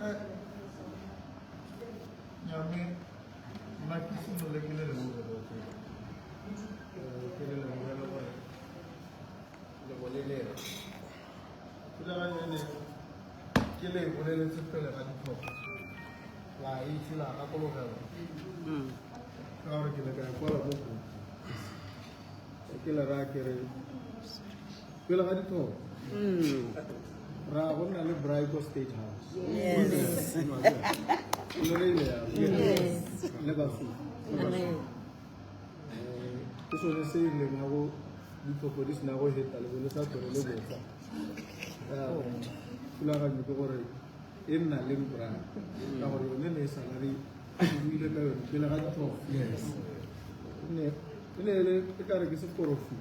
Nyame makisi no lekile le mo le kele le mo le bolele kula ne kele bolele tsepele ga ditho la itse la ka kologela ka re ke le ka kwa la mo ke le ra ke re pele ga ditho ra bona le Bright Stage House. Yes. Never see. This one is saying le ngago dithopo di sna go heta le le sa tsore le botsa. Kula ga di gore e nna le mbra. Ka gore yone le salary di ile ka yone pele ga dithopo. Yes. Ne le ka re ke se korofi.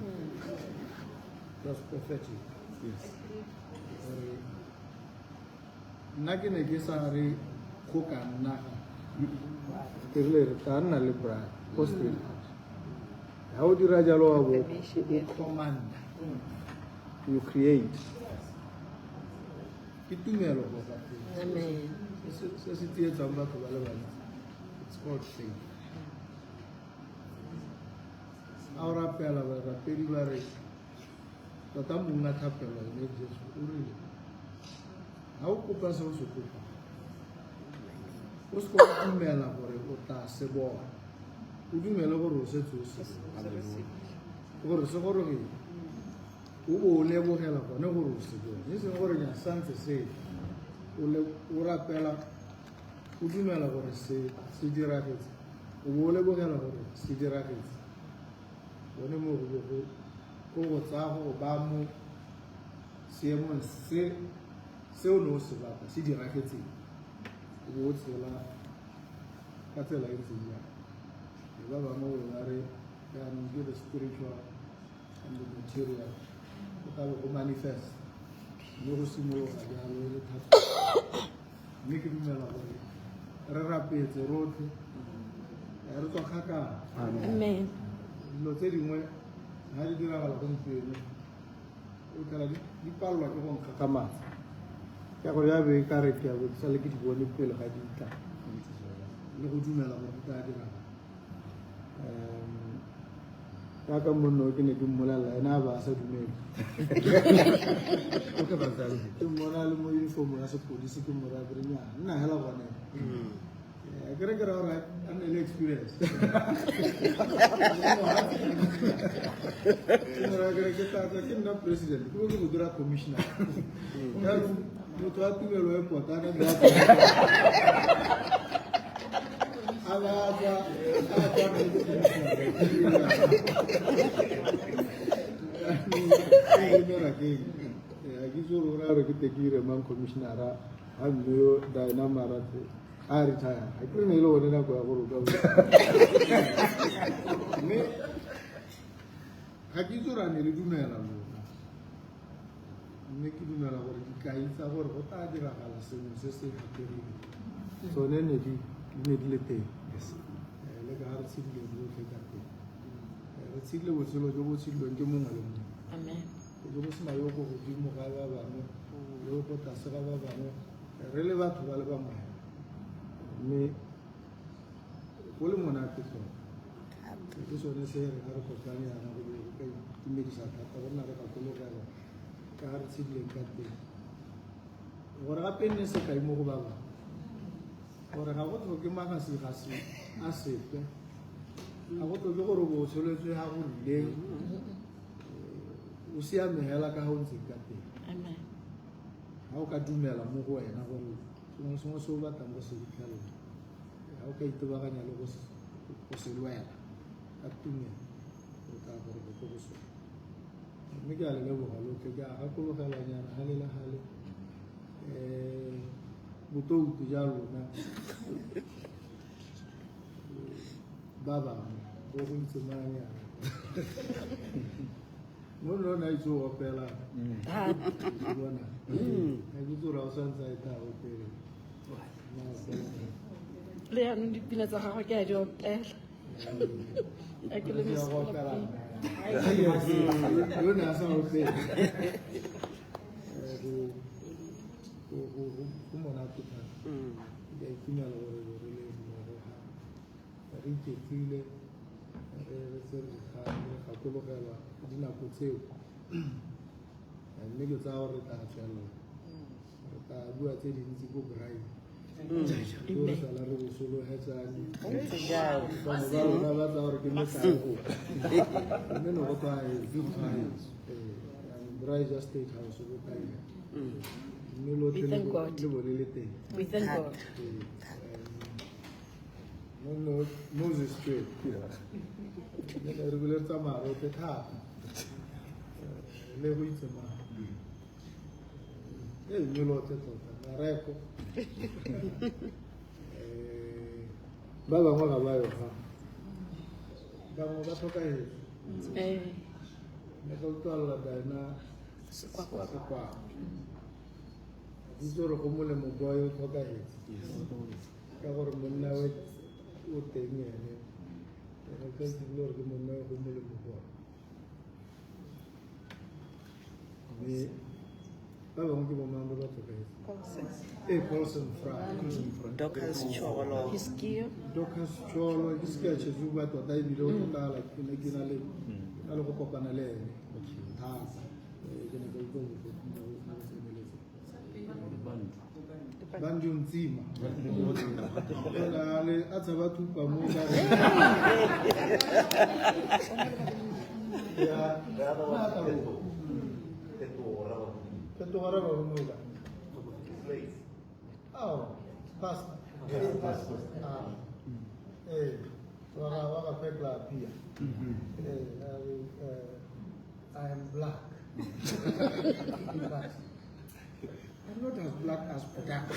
That's prophetic. Yes. Nna ke ne ke sa re go ka nna ke re ta nna le bra posted ha o dira jalo wa bo command you create ke tumelo go ka amen se se tie tsa ba go ba le bana it's called faith ahora pela ba pedi ba re tota munga thapela ne Jesu o rile ha o kopa se o se kopa o se go dumela gore o tla se bona o dumela gore o se tsose gore se gore o bo le bogela gone gore o se bona e seng gore nya santse se o rapela o dumela gore se diragetse o bo le bogela gore se diragetse bone mo go tsa go ba mo seemong seo no se batla se diragetse go tsela ka tsela e ntse ya ba ba mo ba re ya no get the spiritual and the material ka go manifest no go simo ga ya le thata mme ke dumela gore re rapetse rotlhe re tswa kgaka amen lo tse dingwe ha di dira bala gompieno o tla di palwa ke go nkgakamatsa ya go ya be ka re ke a go tsale ke di bone pele ga di tla le go dumela go tla dira ka monno ke ne ke mmolala ena ba sa dumela o ka ba tsale ke mmona le mo uniform ya sepodisi ke mora re nya nna hela gone ke re ora an experience ke nna president ke go dira commissioner ya motho a tumelo e potana le commissioner a mme Dynamara a retire a ke ne le one nako ya go roka mme ga ke tsora ne le dumela lona mme ke dumela gore di ka itsa gore go tla diragala sengwe se se haperile tsone ne di le teng le ka re tshile botlhe ka teng re tshile botshelo jo bo tshilweng ke mongwe le mongwe amen jo bo sena yo go godimo ga ba bangwe le go tlase ga ba bangwe re le batho ba le bangwe mme go le monate so ke sone se re ga re kopane yana go ka itumedisa thata go nna re ka kologela ka re tshileng ka teng gore gape nne se ka imo go ba bangwe gore ga go tlhoke magasi ga se a sepe ga go tlhoke gore bo tsholetswe ga go rileng o siame hela ka ga o ntse ka teng amen ga o ka dumela mo go wena gore sengwe se o batlang go se fitlhelela ga o ka itebaganya le go se lwela ka tumelo o tla gore go go sone mme ke a le leboga lotlhe ke a gakologelanyana ga le le gale botoutu ja lona ba bangwe go go ntse manyana mo lona itse o opela bona ga ke tsora o santse a eta opela le yanong dipina tsa gagwe ke a di opela a ke le lona a sa opela go mona monate thata ke a itumela gore re le mmogo re iketlile re tse re gakologelwa dinako tseo mme ke tsaya gore re tla tswelela re tla bua tse dintsi ko braai re sala re bosologetsane ba rona ba tla gore ke mekago mme no go tsae braai ja state house go taile mme lotlhe le bone le teng We thank God. Moses Tree. Re bile tsamaya rote thata le go itse ma mme lote tota mareko ba bangwe ga ba yo ga bangwe ba tlhokagetse ne ka utlwalela Diana Sekwa itse gore go molemo boa yo tlhokagetse ka gore monna o teng ene re ka itse gore ke monna go molemo boa mme ba bangwe ke bomang ba tlhokagetse Paulson Fry Docas Cholo. Docas Cholo Hiskia Chezuba tota ebile o tlala ke ne ke na le go kopana le ene thata ke ne ka utlwa Bandu Nzima le a tsaba thupa mo ka ya Petora ba mo ka pasta waka pekla pia I am black I'm not as black as potato.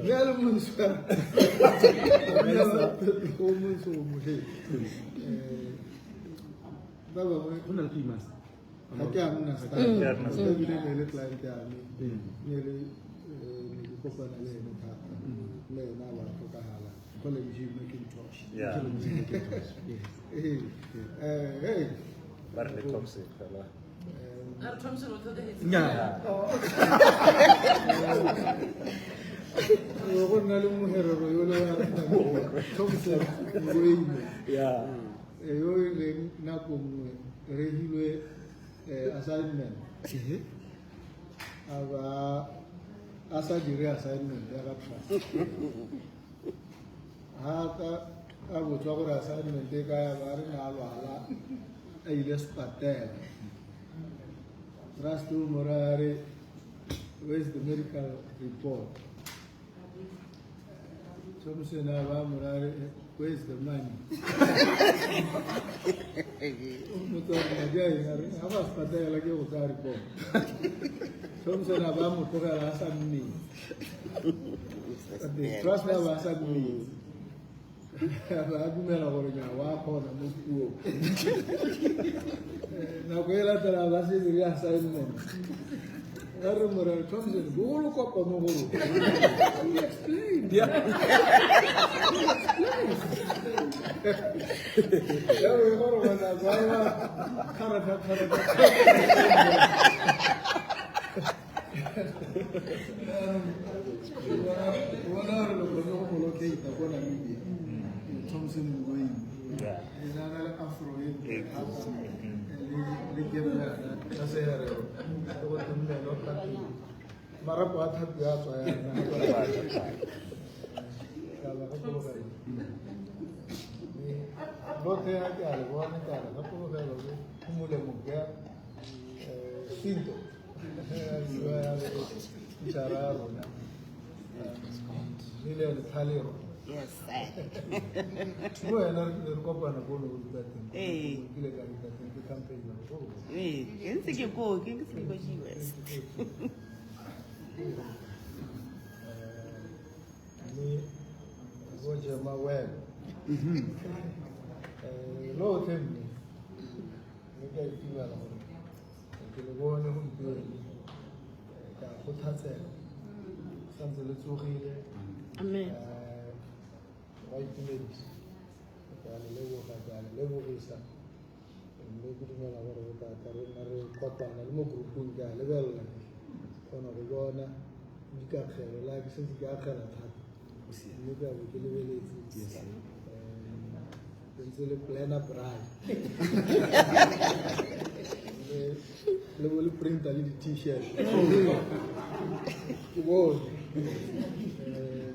Yellow moon, sir. Baba, una primas. Aquí a una está. Usted viene de cliente a mí. Nearly Copa and Le Nava Tokahala. College Macintosh. Yeah. Hey. Barney Thompson, fella. Thompson was the hit. Yeah. Yeah. Assignment. Assignment. I would talk about assignment. They got a patel. Rastu Morare, where's the medical report? Some say now, Morare, where's the money? I was patel like you got report. Some say now, I'm going to ask me. The trust me, I asked me. Na kwela tara basi ndi assignment. Ero mora Thompson golo ko pa mo golo. Explain. Yeah. Ya we golo wana zawa karata. Wana lo ko ke ita ko na mimi. Thompson going. Yeah. Ina afro Saya harap, kalau tuh melok tapi, marah buat hati ya saya. Kalau aku kali, lote aja ada, bukan ada. Aku kalau mulai muda, cinta, saya bicara rona, nilai thali rona. Yes, Gue enak dari kopan aku nunggu datang. Gila kali datang ke campaign aku. Kan sih kau US. Ini gue cuma web. Lo tem ni. Ni kayak gimana? Kalau gue ni humpir, kalau aku thasel, sambil suhi. Amen. Ultimate, kalau lewo bisa, lewo kita nak orang kita tarik narik kota, nak mau grup pun kita level lagi. kgona go bona dikakgelo la ke sentse ke akgela thata mme ka bo ke lebeletse ntse le planner bride le bo le printer le di-t-shirt ke bone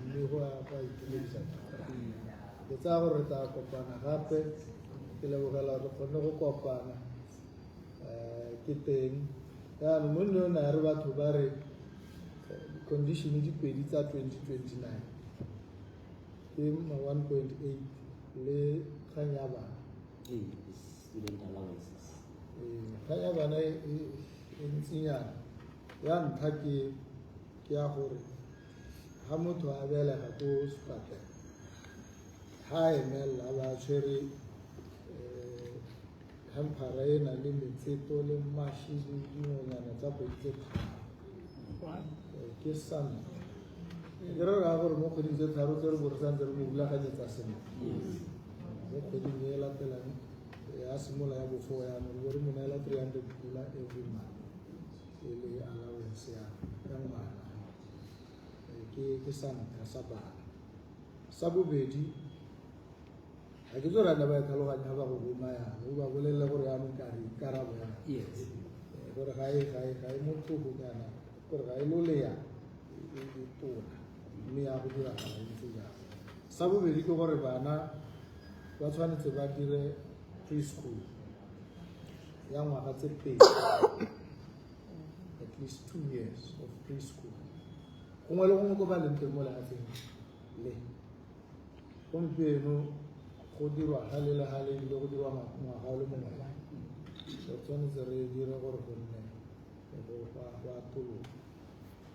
mme go a itumedisa ke tsaya gore re tla kopana gape ke lebogela re kgonne go kopana ke teng yaanong mo nne o na re batho ba re condition dipedi tsa 2029 ke ma 1.8 le kgang ya bana student allowances. kgang ya bana e ntsinyana ya ntlha ke ya gore ga motho a belega ko sepatlela ga emelela ba tshwere hampara e na le metseto le mashi le dinonyana tsa kgwedi tse tharo ke santa ke re ga gore mo kgweding tse tharo tse re bo re santse re mo rulaganyetsa sentle mo kgweding e latelang ya simola ya bofo yanong bo re mo neela 300 pula every month e le allowance ya ngwana ke santa sa bana sa bobedi ga ke tso rana ba e tlhaloganya ba go boma yana o ba bolelele gore yanong ka re karabo yana gore ga e motlhogo kana gore ga e loleya e tona mme ya go diragala ntse jalo sa bobedi ke gore bana ba tshwanetse ba dire preschool ya ngwaga tse pedi at least 2 years of preschool gongwe le gongwe ko ba leng teng mo lefatsheng le gompieno go dirwa gale le gale ebile go dirwa ngwaga o le mongwe re tshwanetse re dire gore go nne go atologa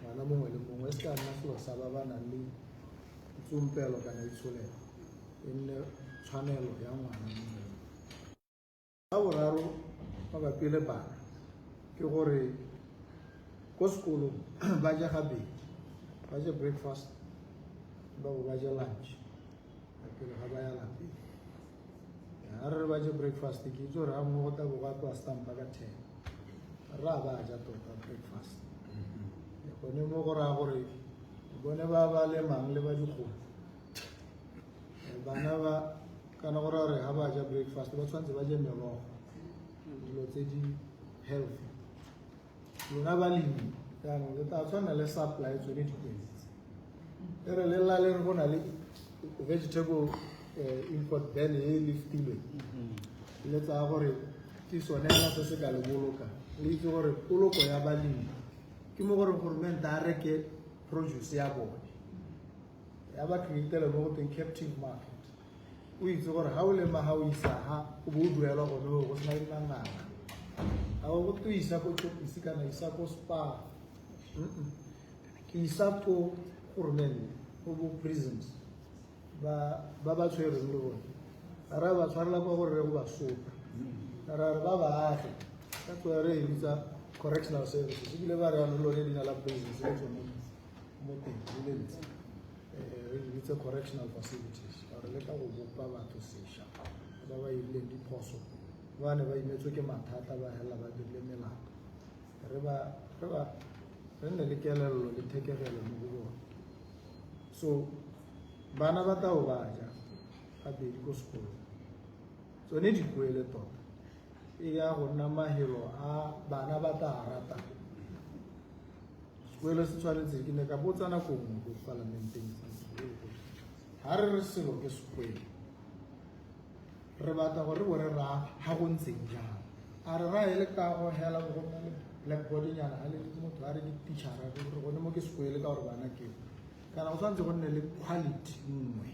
ngwana mongwe le mongwe e se ka nna selo sa ba ba nang le tsompelo kana itsholelo e nne tshwanelo ya ngwana mongwe ga boraro mabapi le bana ke gore ko sekolong ba ja gabedi ba je breakfast ba bo ba je lunch pele ga ba ya lapeng ga re ba je breakfast ke itse gore ga mongwe go tla bo go tloa stampa ka 10 ra ba ja tota breakfast gone mo go raya gore bone ba lemang le ba dikgomo bana ba kana go raya gore ga ba ja breakfast ba tshwanetse ba je merogo dilo tse di healthy lona balemi jaanong le tla tshwana le supply tsone dipedi e re le lla le re go na le vegetable import ban e liftilweng le tsaya gore ke sone fela se se ka le boloka le itse gore poloko ya balemi ke mo gore goromente a reke produce ya bone ya ba createle mo go teng captive market o itse gore ga o lema ga o isa ga o bo o duela gone go sena dinangana ga o go to isa ko topisi kana isa ko spa ke isa ko goromente go bo prisons ba tshwereng le bone ra ba tshwarela kwa gore re go ba sopa ra re ba baagi ka tsoa re e bitsa correctional services ebile ba re yanong lone dina la prisons le tsone mo teng le ntse re bitsa correctional facilities gore le ka go bopa batho sešwa ba ba ileng diphoso ba ne ba imetswe ke mathata ba hela ba dirile melato re nne le kelello le thekegelo mo go bone so bana ba tao ba ja gabedi ko sekolong tsone di kuele tota e ya go nna mahelo a bana ba tla rata sekoelo se tshwanetse ke ne ka botsa nako nngwe ko parlamenteng ga re re selo ke sekoelo re batla gore bore ra ga go ntseng jang a re ra e le ka go hela go nna le blackboard-nyana a le motho a re ke teachera re gone mo ke sekoele ka gore bana ke kana go tshwanetse go nne le quality nngwe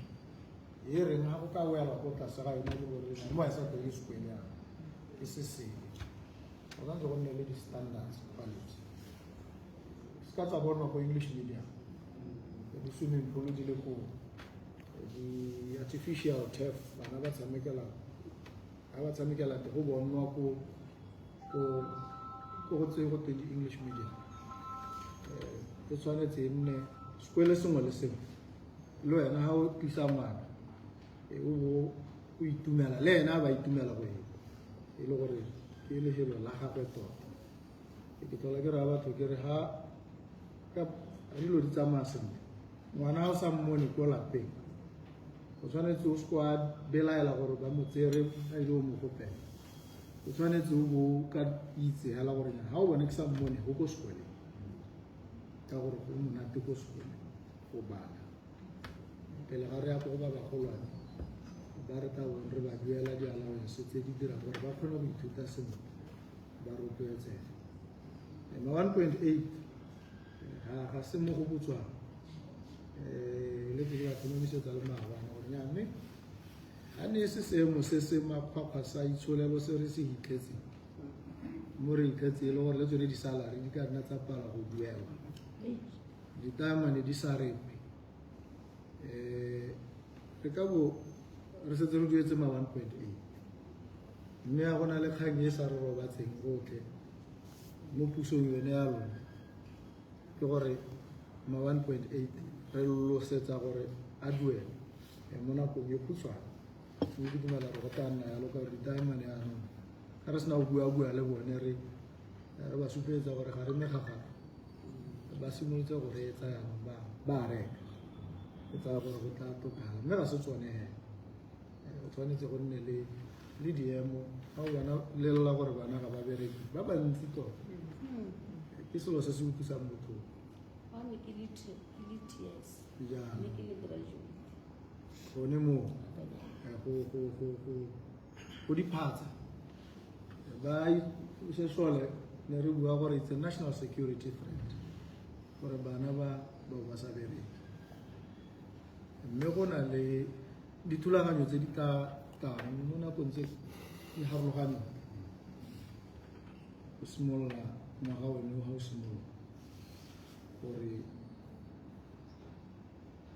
e reng ga go ka wela go tlase ga yona le gore mo a sa tlile sekoele yana e se sele go tshwanetse go nne le di-standards quality se ka tsa bonwa ko English medium di-swimming pool di le ko di-artificial turf bana ba tshamekela go bonwa ko go tseye go teng di-English medium e tshwanetse e nne sekoele sengwe le sengwe le wena ga o tlisa ngwana o itumela le ena ba itumela go e le gore ke lefelo la gagwe tota ke tlola ke raya batho ke re ga ka dilo di tsamaya sentle ngwana o sa mmone ko lapeng o tshwanetse o squad belaela gore ba mo tsere a ile o mo gopela o tshwanetse o bo ka itse hela gore ha o bona ke sa mmone go go sekole ka gore go monate go sekole go bana pele ga re ya go ba bagolwane ba re ka bona re ba duela di allowance tse di dira gore ba kgone go ithuta sentle ba rotloetse ma 1.8 ga se mo go botswa le ke ya konomisetsa le maabane gore nya mme a ne se seemo se se maphakga sa itsholelo se re se hitletseng mo re itletse le gore le tsone di salary di ka nna tsa pala go duelwa ditaemane di sa repe re ka bo re setse re duetse ma 1.8 mme a gona le kgang e sa re robatseng rotlhe mo pusong yone ya lona ke gore ma 1.8 re losetsa gore a duele mo nakong e khutshwane mme ke dumela re go tla nna yalo ka gore ditaemane ya rona ga re sena go bua le bone re ba supetsa gore ga re megagaga ba simolotse go reetsa yanong ba reka ke tsaya gore go tla tokala mme ga se tsone o tshwanetse go nne le diemo ga o bona lelela gore bana ga ba bereki ba bantsi tota ke selo se se utlwisang botlhoko gone moo go diphatsa ba sesole ne re bua gore it's a national security threat gore bana ba sa bereki mme go na le dithulaganyo tse di tlang mo nakong tse di harologaneng go simolola ngwaga one ga o simolola gore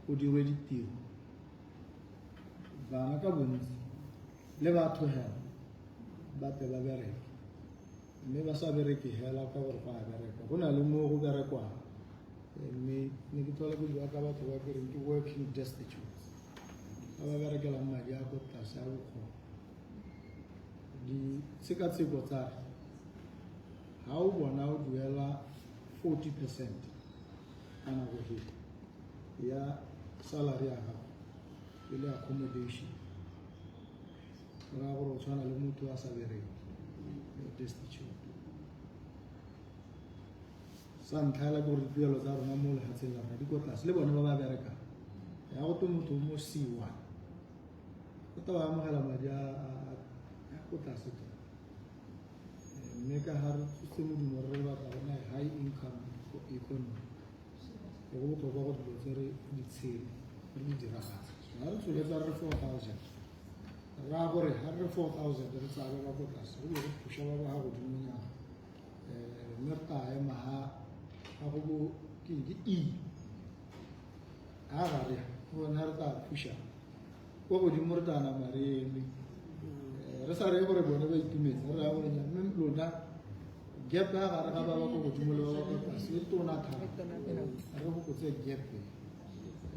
go dirwe ditiro bana ka bontsi le batho hela ba tle ba bereke mme ba sa bereke hela ka gore go a bereka go na le mo go berekwang mme ne ke tlhola go bua ka batho ba ke reng ke working destitute ba ba berekelang madi a ko tlase a bokgoni ditshekatsheko tsa re ga o bona o duela 40% ka nako ya salary ya gago e le accommodation ra gore o tshwana le motho a sa bereke destitute sa ntlha la gore dituelo tsa rona mo lefatsheng la rona di ko tlase le bone ba ba berekang ya go te motho mo C1 o ta ba amogela madi a ko tlase tota mme ka ga re tsutse modumo re batla gona high income economy go botlhokwa go dilo tse re di tshele re di diragatsa ga re tsholetsa re 4,000 ra gore ga re 4,000 re tsaya ba ko tlase go be go thuša ba ba ga godimonyana mme re taya maga ga go bo ke e ga gare gona re tla thuša ko godimo re tana mareme re sa reye gore bone ba itumetse re ya gore mme lona gap ya gare ga ba ba ko godimo le ba ba ko tlase e tona thata re fokotse gap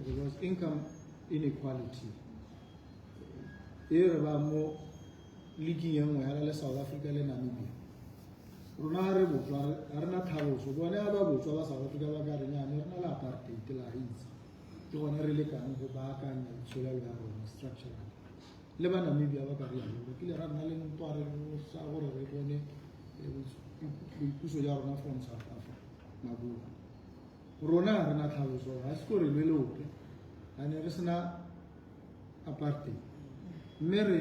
because income inequality e re ba mo leaking e nngwe ya le South Africa le Namibia rona ga re botswa ga re na tlhaloso bone ga ba botswa ba South Africa ba ka renyane re na le apartheid la itse ke gone re lekang go baakanya tsholelo ya rona structural le ba Namibia ba ka rialo re kile ra nna le ntwa re sa gore re bone boipuso ya rona from South Africa mabuka rona re na tlhaloso ga se gore le ope a ne re sena apartheid mme re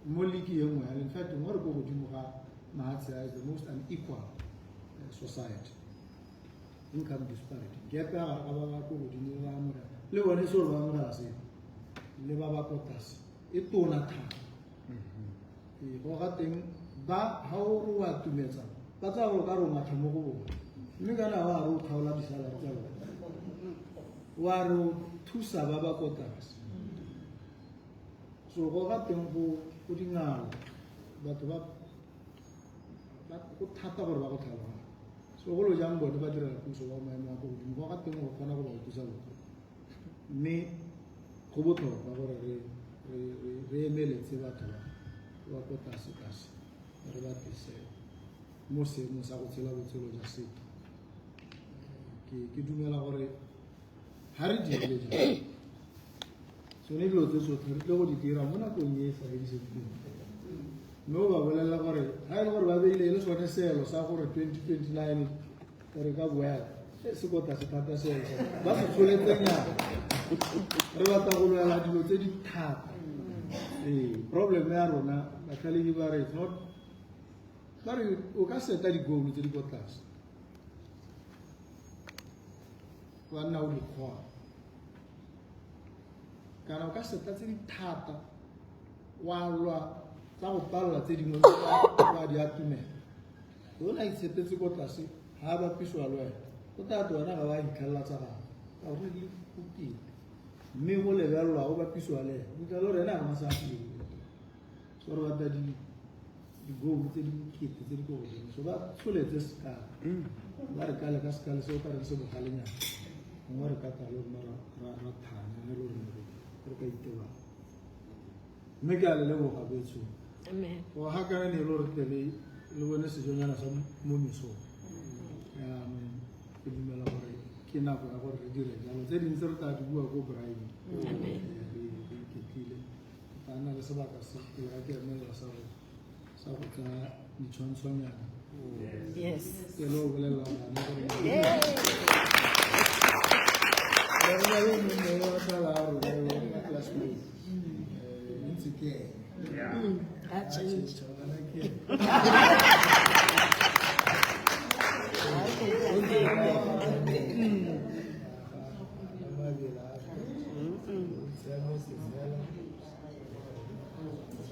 mo league e nngwe ya in fact mo re go godimo ga mahatshe is the most unequal society income disparity gap ya ga ba ba go godimo ba amora le bone so ba amora se le ba ba ko tlase e tona thata go ga teng ba ha o re wa tumetsa ba tla go ka roma thamo go bona mme kana wa re o khaola di sala tsa bona wa re thusa ba ba ko tlase so go ga teng go dingalo batho ba go thata gore ba go tlhaloganya so go lo jang bone ba dira puso ba maemo a go godimo go ga teng go kgona go ba thusa botho mme go botlhokwa gore re emeletse batho ba ko tlase re ba tlise mo seemong sa go tshela botshelo jwa setso ke dumela gore ha re dire jang tsone dilo tse tsotlhe re tle go di dira mo nakong e sa e disetseng mme o ba bolelela gore ha e le gore ba beile le sone seelo sa gore 2029 re ka boela se go tlase thata seelo ba se tsholetsenyana re batla go lwela dilo tse di thata problem ya rona bakgaledi ba re not ba re o ka seta di-goal tse di ko tlase wa nna o di kgona kana o ka seta tse di thata wa lwa tsa go palela tse dingwe wa di atumela o na itshepetse ko tlase ha ba piswa le wena o tla wena ga wa itlhelela tsa gago ka gore di kopile mme go lebelelwa o ba piswa le ena ka le rena ga masa pele so re batla di-goal tse di bokete tse di ko godimo so ba tsholetse sekala ba re kale ka sekale se o ka reng se bogalenyana ngwe re ka tla le rona ra thanya le rona re ka itebang mme ke a le leboga betso Amen. go ga kana ne lo re tle le bone sejonyana sa mo mesong ke dumela gore ke nako ya gore re dire jalo tse dintse re tla di bua ko brain ketlile ta nna le sebaka se ke ra ke emela sa go tsa ditshwantshwanyana Yes. ke lo bolela bana gore That changed.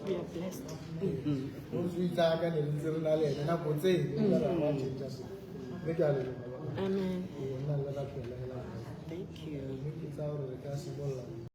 We are blessed. Amen. Thank you.